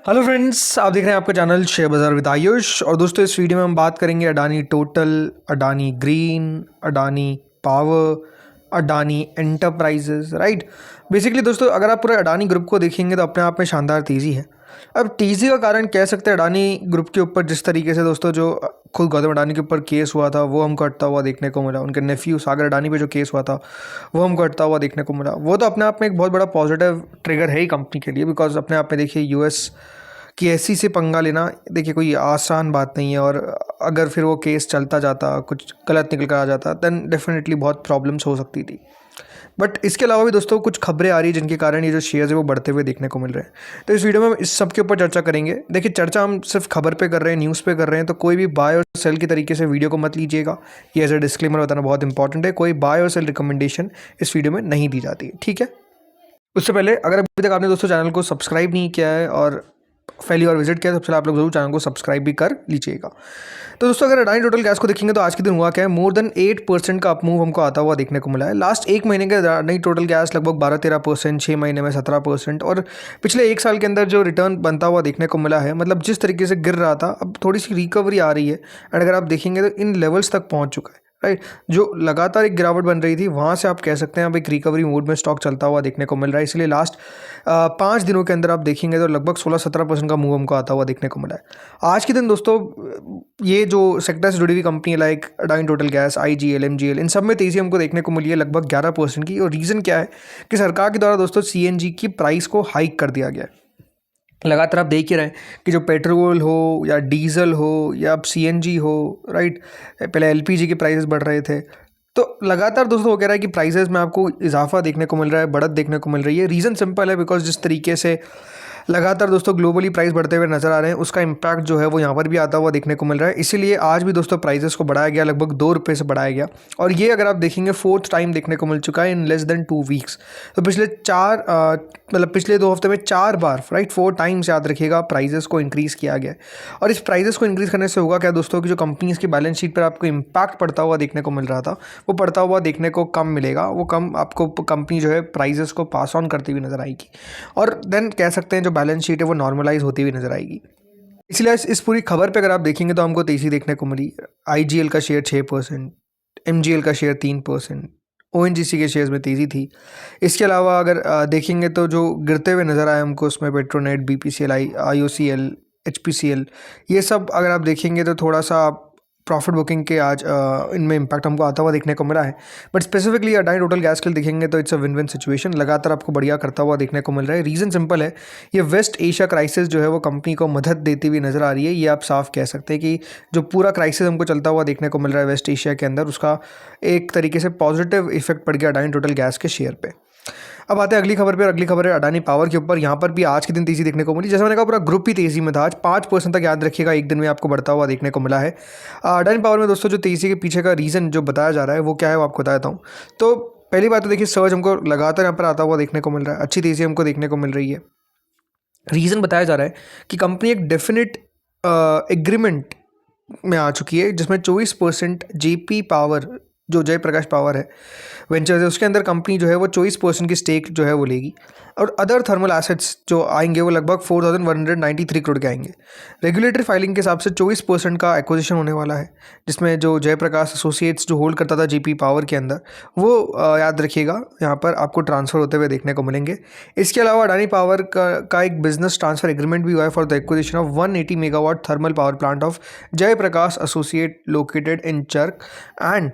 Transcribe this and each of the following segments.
Hello friends, आप देख रहे हैं आपका चैनल शेयर बाजार विद आयुष। और दोस्तों, इस वीडियो में हम बात करेंगे Adani total, Adani green, Adani power, Adani enterprises. Right. Basically दोस्तों, अगर आप पूरे अडानी ग्रुप को देखेंगे तो अपने आप में शानदार तेज़ी है। अब तेज़ी का कारण कह सकते हैं अडानी ग्रुप के ऊपर जिस तरीके से दोस्तों जो खुद गौतम अडानी के ऊपर केस हुआ था वो हमको हटता हुआ देखने को मिला। उनके नेफ्यू सागर अडानी पे जो केस हुआ था वो हमको हटता हुआ देखने को मिला। वो तो अपने आप में एक बहुत बड़ा पॉजिटिव ट्रिगर है ही कंपनी के लिए, बिकॉज अपने आप में देखिए यूएस कि ऐसी से पंगा लेना देखिए कोई आसान बात नहीं है। और अगर फिर वो केस चलता जाता, कुछ गलत निकल कर आ जाता, देन डेफिनेटली बहुत प्रॉब्लम्स हो सकती थी। बट इसके अलावा भी दोस्तों कुछ खबरें आ रही है जिनके कारण ये जो शेयर्स है वो बढ़ते हुए देखने को मिल रहे हैं। तो इस वीडियो में हम इस सब के ऊपर चर्चा करेंगे। देखिए, चर्चा हम सिर्फ खबर पे कर रहे हैं, न्यूज़ पे कर रहे हैं, तो कोई भी बाय और सेल की तरीके से वीडियो को मत लीजिएगा। ये एज ए डिस्क्लेमर बताना बहुत इंपॉर्टेंट है। कोई बाय और सेल रिकमेंडेशन इस वीडियो में नहीं दी जाती है, ठीक है। उससे पहले अगर अभी तक आपने दोस्तों चैनल को सब्सक्राइब नहीं किया है और पहली बार विजिट किया तो सबसे पहले आप लोग जरूर चैनल को सब्सक्राइब भी कर लीजिएगा। तो दोस्तों, अगर अडानी टोटल गैस को देखेंगे तो आज के दिन हुआ क्या है, मोर देन 8% का अपमूव हमको आता हुआ देखने को मिला है। लास्ट एक महीने के अडानी टोटल गैस लगभग 12-13%, 6 महीने में 17%, और पिछले एक साल के अंदर जो रिटर्न बनता हुआ देखने को मिला है, मतलब जिस तरीके से गिर रहा था अब थोड़ी सी रिकवरी आ रही है। एंड अगर आप देखेंगे तो इन लेवल्स तक पहुँच चुका है। राइट। जो लगातार एक गिरावट बन रही थी वहाँ से आप कह सकते हैं अब एक रिकवरी मोड में स्टॉक चलता हुआ देखने को मिल रहा है। इसलिए लास्ट 5 दिनों के अंदर आप देखेंगे तो लगभग 16-17% का मूव हमको आता हुआ देखने को मिला है। आज के दिन दोस्तों ये जो सेक्टर से जुड़ी हुई कंपनी है like Adani Total gas, IGL, MGL, इन सब में तेज़ी हमको देखने को मिली है लगभग 11% की। और रीज़न क्या है कि सरकार के द्वारा दोस्तों सीएनजी की प्राइस को हाइक कर दिया गया है। लगातार आप देख ही रहे हैं कि जो पेट्रोल हो या डीजल हो या अब सीएनजी हो, राइट, पहले एलपीजी के प्राइसेस बढ़ रहे थे। तो लगातार दोस्तों वो कह रहा है कि प्राइसेस में आपको इजाफा देखने को मिल रहा है, बढ़त देखने को मिल रही है। रीज़न सिंपल है, बिकॉज जिस तरीके से लगातार दोस्तों ग्लोबली प्राइस बढ़ते हुए नजर आ रहे हैं उसका इम्पैक्ट जो है वो यहाँ पर भी आता हुआ देखने को मिल रहा है। इसीलिए आज भी दोस्तों प्राइसेस को बढ़ाया गया, लगभग 2 रुपये से बढ़ाया गया। और ये अगर आप देखेंगे 4th टाइम देखने को मिल चुका है इन लेस देन 2 वीक्स। तो पिछले 2 हफ्ते में 4 बार, राइट, 4 टाइम्स याद रखिएगा, प्राइजेस को इंक्रीज़ किया गया है। और इस प्राइजेस को इंक्रीज़ करने से होगा क्या दोस्तों कि जो कंपनीज़ की बैलेंस शीट पर आपको इम्पैक्ट पड़ता हुआ देखने को मिल रहा था वो पड़ता हुआ देखने को कम मिलेगा। वो कम आपको कंपनी जो है प्राइजेस को पास ऑन करती हुई नजर आएगी। और देन कह सकते हैं जो बैलेंस शीट है वो नॉर्मलाइज होती हुई नजर आएगी। इसलिए इस पूरी खबर पे अगर आप देखेंगे तो हमको तेज़ी देखने को मिली। आईजीएल का शेयर 6%, एमजीएल का शेयर 3%, ओएनजीसी के शेयर्स में तेज़ी थी। इसके अलावा अगर देखेंगे तो जो गिरते हुए नज़र आए हमको उसमें पेट्रोनेट, बीपीसीएल, आईओसीएल, एचपीसीएल, ये सब अगर आप देखेंगे तो थोड़ा सा प्रॉफिट बुकिंग के आज इनमें इम्पैक्ट हमको आता हुआ देखने को मिला है। But specifically Adani Total gas के लिए देखेंगे तो it's a win win situation, लगातार आपको बढ़िया करता हुआ देखने को मिल रहा है। रीज़न सिंपल है, ये वेस्ट एशिया क्राइसिस जो है वो कंपनी को मदद देती हुई नज़र आ रही है। ये आप साफ कह सकते हैं कि जो पूरा क्राइसिस हमको चलता हुआ देखने को मिल रहा है वेस्ट एशिया के अंदर, उसका एक तरीके से पॉजिटिव इफेक्ट पड़ गया अडानी टोटल गैस के शेयर पे। अब आते हैं अगली खबर पे। अगली खबर है अडानी पावर के ऊपर। यहाँ पर भी आज के दिन तेज़ी देखने को मिली। जैसे मैंने कहा पूरा ग्रुप ही तेज़ी में था आज, 5% तक याद रखिएगा एक दिन में आपको बढ़ता हुआ देखने को मिला है। अडानी पावर में दोस्तों जो तेज़ी के पीछे का रीज़न जो बताया जा रहा है वो क्या है वो आपको बताता हूँ। तो पहली बात तो देखिए, सर्ज हमको लगातार यहाँ पर आता हुआ देखने को मिल रहा है, अच्छी तेज़ी हमको देखने को मिल रही है। रीज़न बताया जा रहा है कि कंपनी एक डेफिनेट एग्रीमेंट में आ चुकी है जिसमें 24% जेपी पावर, जो जयप्रकाश पावर है वेंचर्स है, उसके अंदर कंपनी जो है वो 24% की स्टेक जो है वो लेगी। और अदर थर्मल एसेट्स जो आएंगे वो लगभग 4193 करोड़ के आएंगे। रेगुलेटरी फाइलिंग के हिसाब से 24% का एक्विजिशन होने वाला है, जिसमें जो जयप्रकाश एसोसिएट्स जो होल्ड करता था जेपी पावर के अंदर वो याद रखिएगा यहाँ पर आपको ट्रांसफ़र होते हुए देखने को मिलेंगे। इसके अलावा अडानी पावर का एक बिजनेस ट्रांसफर एग्रीमेंट भी हुआ है for the acquisition of 180 megawatt thermal power plant of Jaiprakash associate located in Churk and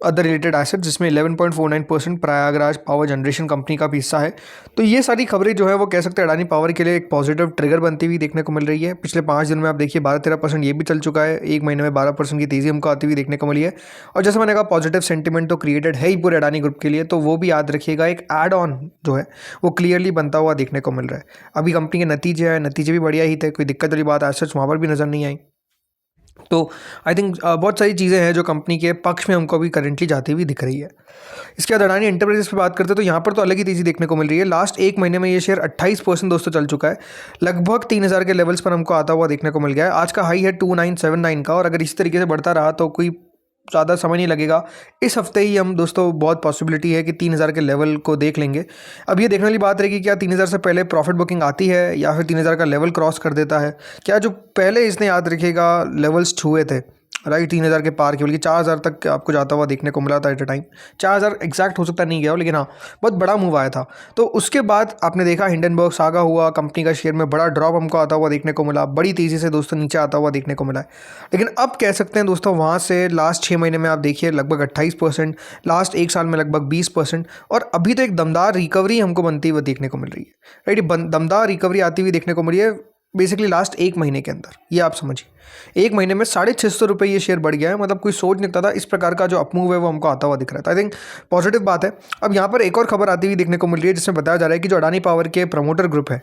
other related asset, जिसमें 11.49% प्रयागराज पावर जनरेशन कंपनी का भी हिस्सा है। तो ये सारी खबरें जो है वो कह सकते हैं अडानी पावर के लिए एक पॉजिटिव ट्रिगर बनती हुई देखने को मिल रही है। पिछले 5 दिन में आप देखिए 12-13% ये भी चल चुका है, एक महीने में 12% की तेज़ी हमको आती हुई देखने को मिली है। और जैसे मैंने कहा पॉजिटिव सेंटिमेंट तो क्रिएटेड है ही पूरे अडानी ग्रुप के लिए, तो वो भी याद रखिएगा एक एड ऑन जो है वो क्लियरली बनता हुआ देखने को मिल रहा है। अभी कंपनी के नतीजे भी बढ़िया ही थे, कोई दिक्कत वाली बात आज सच वहाँ पर भी नज़र नहीं आई। तो आई थिंक बहुत सारी चीज़ें हैं जो कंपनी के पक्ष में हमको अभी करेंटली जाती हुई दिख रही है। इसके बाद अडानी एंटरप्राइजेस पे बात करते हैं तो यहाँ पर तो अलग ही तेज़ी देखने को मिल रही है। लास्ट एक महीने में ये शेयर 28% दोस्तों चल चुका है, लगभग 3000 के लेवल्स पर हमको आता हुआ देखने को मिल गया है। आज का हाई है 2979 का, और अगर इस तरीके से बढ़ता रहा तो कोई ज़्यादा समय नहीं लगेगा, इस हफ्ते ही हम दोस्तों बहुत पॉसिबिलिटी है कि 3000 के लेवल को देख लेंगे। अब ये देखने वाली बात रहेगी क्या 3000 से पहले प्रॉफिट बुकिंग आती है या फिर 3000 का लेवल क्रॉस कर देता है। क्या जो पहले इसने याद रखिएगा लेवल्स छुए थे राइट 3000 के पार के, बल्कि 4000 तक आपको जाता हुआ देखने को मिला था एट अ टाइम। 4000 एग्जैक्ट हो सकता नहीं गया हो, लेकिन हाँ बहुत बड़ा मूव आया था। तो उसके बाद आपने देखा हिंडनबर्ग सागा हुआ, कंपनी का शेयर में बड़ा ड्रॉप हमको आता हुआ देखने को मिला, बड़ी तेज़ी से दोस्तों नीचे आता हुआ देखने को मिला है। लेकिन अब कह सकते हैं दोस्तों वहाँ से लास्ट 6 महीने में आप देखिए लगभग 28%, लास्ट 1 साल में लगभग 20%, और अभी तो एक दमदार रिकवरी हमको बनती हुई देखने को मिल रही है राइट। दमदार रिकवरी आती हुई देखने को मिली है बेसिकली लास्ट 1 महीने के अंदर। ये आप समझिए 1 महीने में 650 रुपये ये शेयर बढ़ गया है। मतलब कोई सोच नहीं सकता था इस प्रकार का जो अपमूव है वो हमको आता हुआ दिख रहा था। आई थिंक पॉजिटिव बात है। अब यहाँ पर एक और खबर आती हुई देखने को मिल रही है जिसमें बताया जा रहा है कि जो अडानी पावर के प्रमोटर ग्रुप है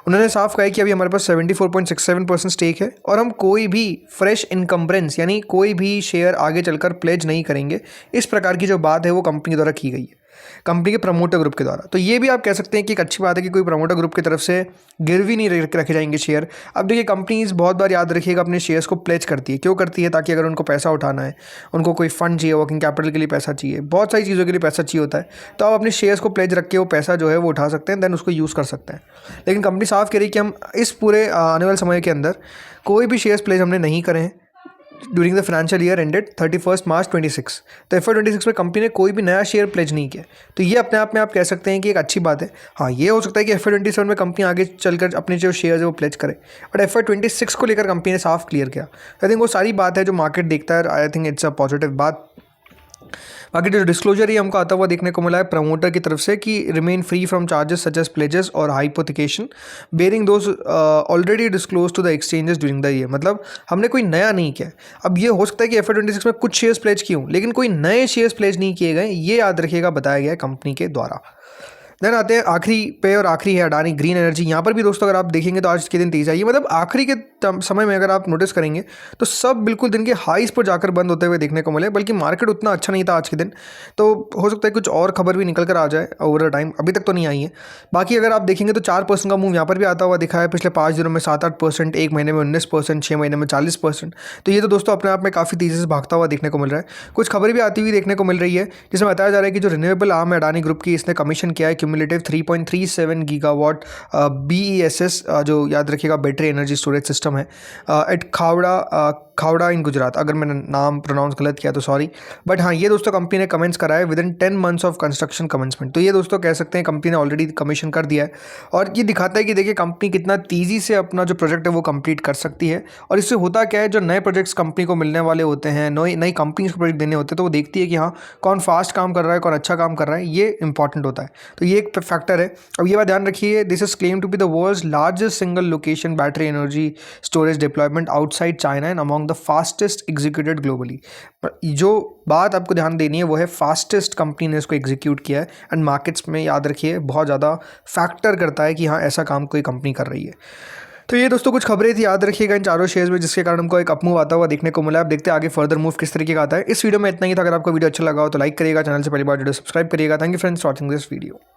उन्होंने साफ कहा है कि अभी हमारे पास 74.67% स्टेक है और हम कोई भी फ्रेश इनकम्बरेंस यानी कोई भी शेयर आगे चलकर प्लेज नहीं करेंगे। इस प्रकार की जो बात है वो कंपनी द्वारा की गई है, कंपनी के प्रमोटर ग्रुप के द्वारा। तो ये भी आप कह सकते हैं कि एक अच्छी बात है कि कोई प्रमोटर ग्रुप की तरफ से गिरवी नहीं रखे जाएंगे शेयर। अब देखिए कंपनीज बहुत बार याद रखिएगा अपने शेयर्स को प्लेज करती है। क्यों करती है? ताकि अगर उनको पैसा उठाना है, उनको कोई फंड चाहिए, वर्किंग कैपिटल के लिए पैसा चाहिए, बहुत सारी चीज़ों के लिए पैसा चाहिए होता है, तो आप अपने शेयर्स को प्लेज रख के वो पैसा जो है वो उठा सकते हैं, देन उसको यूज़ कर सकते हैं। लेकिन कंपनी साफ कह रही है कि हम इस पूरे आने वाले समय के अंदर कोई भी शेयर्स प्लेज हमने नहीं करे हैं during the financial year ended 31 मार्च 26। तो FY26 में कंपनी ने कोई भी नया शेयर प्लेज नहीं किया। तो ये अपने आप में आप कह सकते हैं कि एक अच्छी बात है। हाँ ये हो सकता है कि FY27 में कंपनी आगे चलकर अपने जो शेयर है वो प्लेज करे, बट FY26 को लेकर कंपनी ने साफ क्लियर किया। आई थिंक वो सारी बात है जो मार्केट देखता है। I think it's a positive बात। बाकी जो डिस्क्लोजर ही हमको आता हुआ देखने को मिला है प्रमोटर की तरफ से कि remain free from charges such as pledges और hypothecation barring those already disclose to the exchanges during the year. मतलब हमने कोई नया नहीं किया। अब ये हो सकता है कि FY26 में कुछ शेयर्स प्लेज किए हों, लेकिन कोई नए शेयर्स प्लेज नहीं किए गए। ये याद रखिएगा, बताया गया है कंपनी के द्वारा। देन आते हैं आखिरी पे, और आखिरी है अडानी ग्रीन एनर्जी। यहाँ पर भी दोस्तों अगर आप देखेंगे तो आज के दिन तेज आई है। मतलब आखिरी के समय में अगर आप नोटिस करेंगे तो सब बिल्कुल दिन के हाईस पर जाकर बंद होते हुए देखने को मिले, बल्कि मार्केट उतना अच्छा नहीं था आज के दिन। तो हो सकता है कुछ और खबर भी निकल कर आ जाए ओवर द टाइम, अभी तक तो नहीं आई है। बाकी अगर आप देखेंगे तो 4% का मूव यहाँ पर भी आता हुआ दिखा है। पिछले 5 दिनों में 7-8%, 1 महीने में 19%, 6 महीने में 40%। तो ये तो दोस्तों अपने आप में काफ़ी तेज़ी से भागता हुआ देखने को मिल रहा है। कुछ खबर भी आती हुई देखने को मिल रही है जिसमें बताया जा रहा है कि जो रिन्यूएबल आर्म है अडानी ग्रुप की, इसने कमीशन किया है क्यूमुलेटिव 3.37 गीगावाट BESS, जो याद रखिएगा बैटरी एनर्जी स्टोरेज सिस्टम है, एट खावड़ा इन गुजरात। अगर मैंने नाम प्रोनाउंस गलत किया तो सॉरी, बट हाँ ये दोस्तों कंपनी ने कमेंट्स करा है within 10 months of construction commencement. तो ये दोस्तों कह सकते हैं कंपनी ने ऑलरेडी कमीशन कर दिया है, और ये दिखाता है कि देखिए कंपनी कितना तेज़ी से अपना जो प्रोजेक्ट है वो कंप्लीट कर सकती है। और इससे होता क्या है, जो नए प्रोजेक्ट्स कंपनी को मिलने वाले होते हैं, नई कंपनीज को प्रोजेक्ट देने होते हैं, तो वो देखती है कि हाँ कौन फास्ट काम कर रहा है, कौन अच्छा काम कर रहा है, ये इंपॉर्टेंट होता है। तो ये एक फैक्टर है। अब ये बात ध्यान रखिए, this is claim to be the world's largest single location battery energy storage deployment outside China and among the fastest executed globally. जो बात आपको ध्यान देनी है वो है फास्टेस्ट कंपनी ने इसको एग्जीक्यूट किया है। एंड मार्केट्स में याद रखिए बहुत ज़्यादा फैक्टर करता है कि हाँ ऐसा काम कोई कंपनी कर रही है। तो ये दोस्तों कुछ खबरें थी, याद रखिएगा इन चारों शेयर्स में, जिसके कारण हमको एक अपमूव आता हुआ देखने को मिला। अब देखते हैं आगे फर्दर मूव किस तरीके का आता है। इस वीडियो में इतना ही था। अगर आपको वीडियो अच्छा लगा हो तो लाइक करिएगा, चैनल से पहली बार वीडियो सब्सक्राइब करिएगा। Thank you friends watching this video.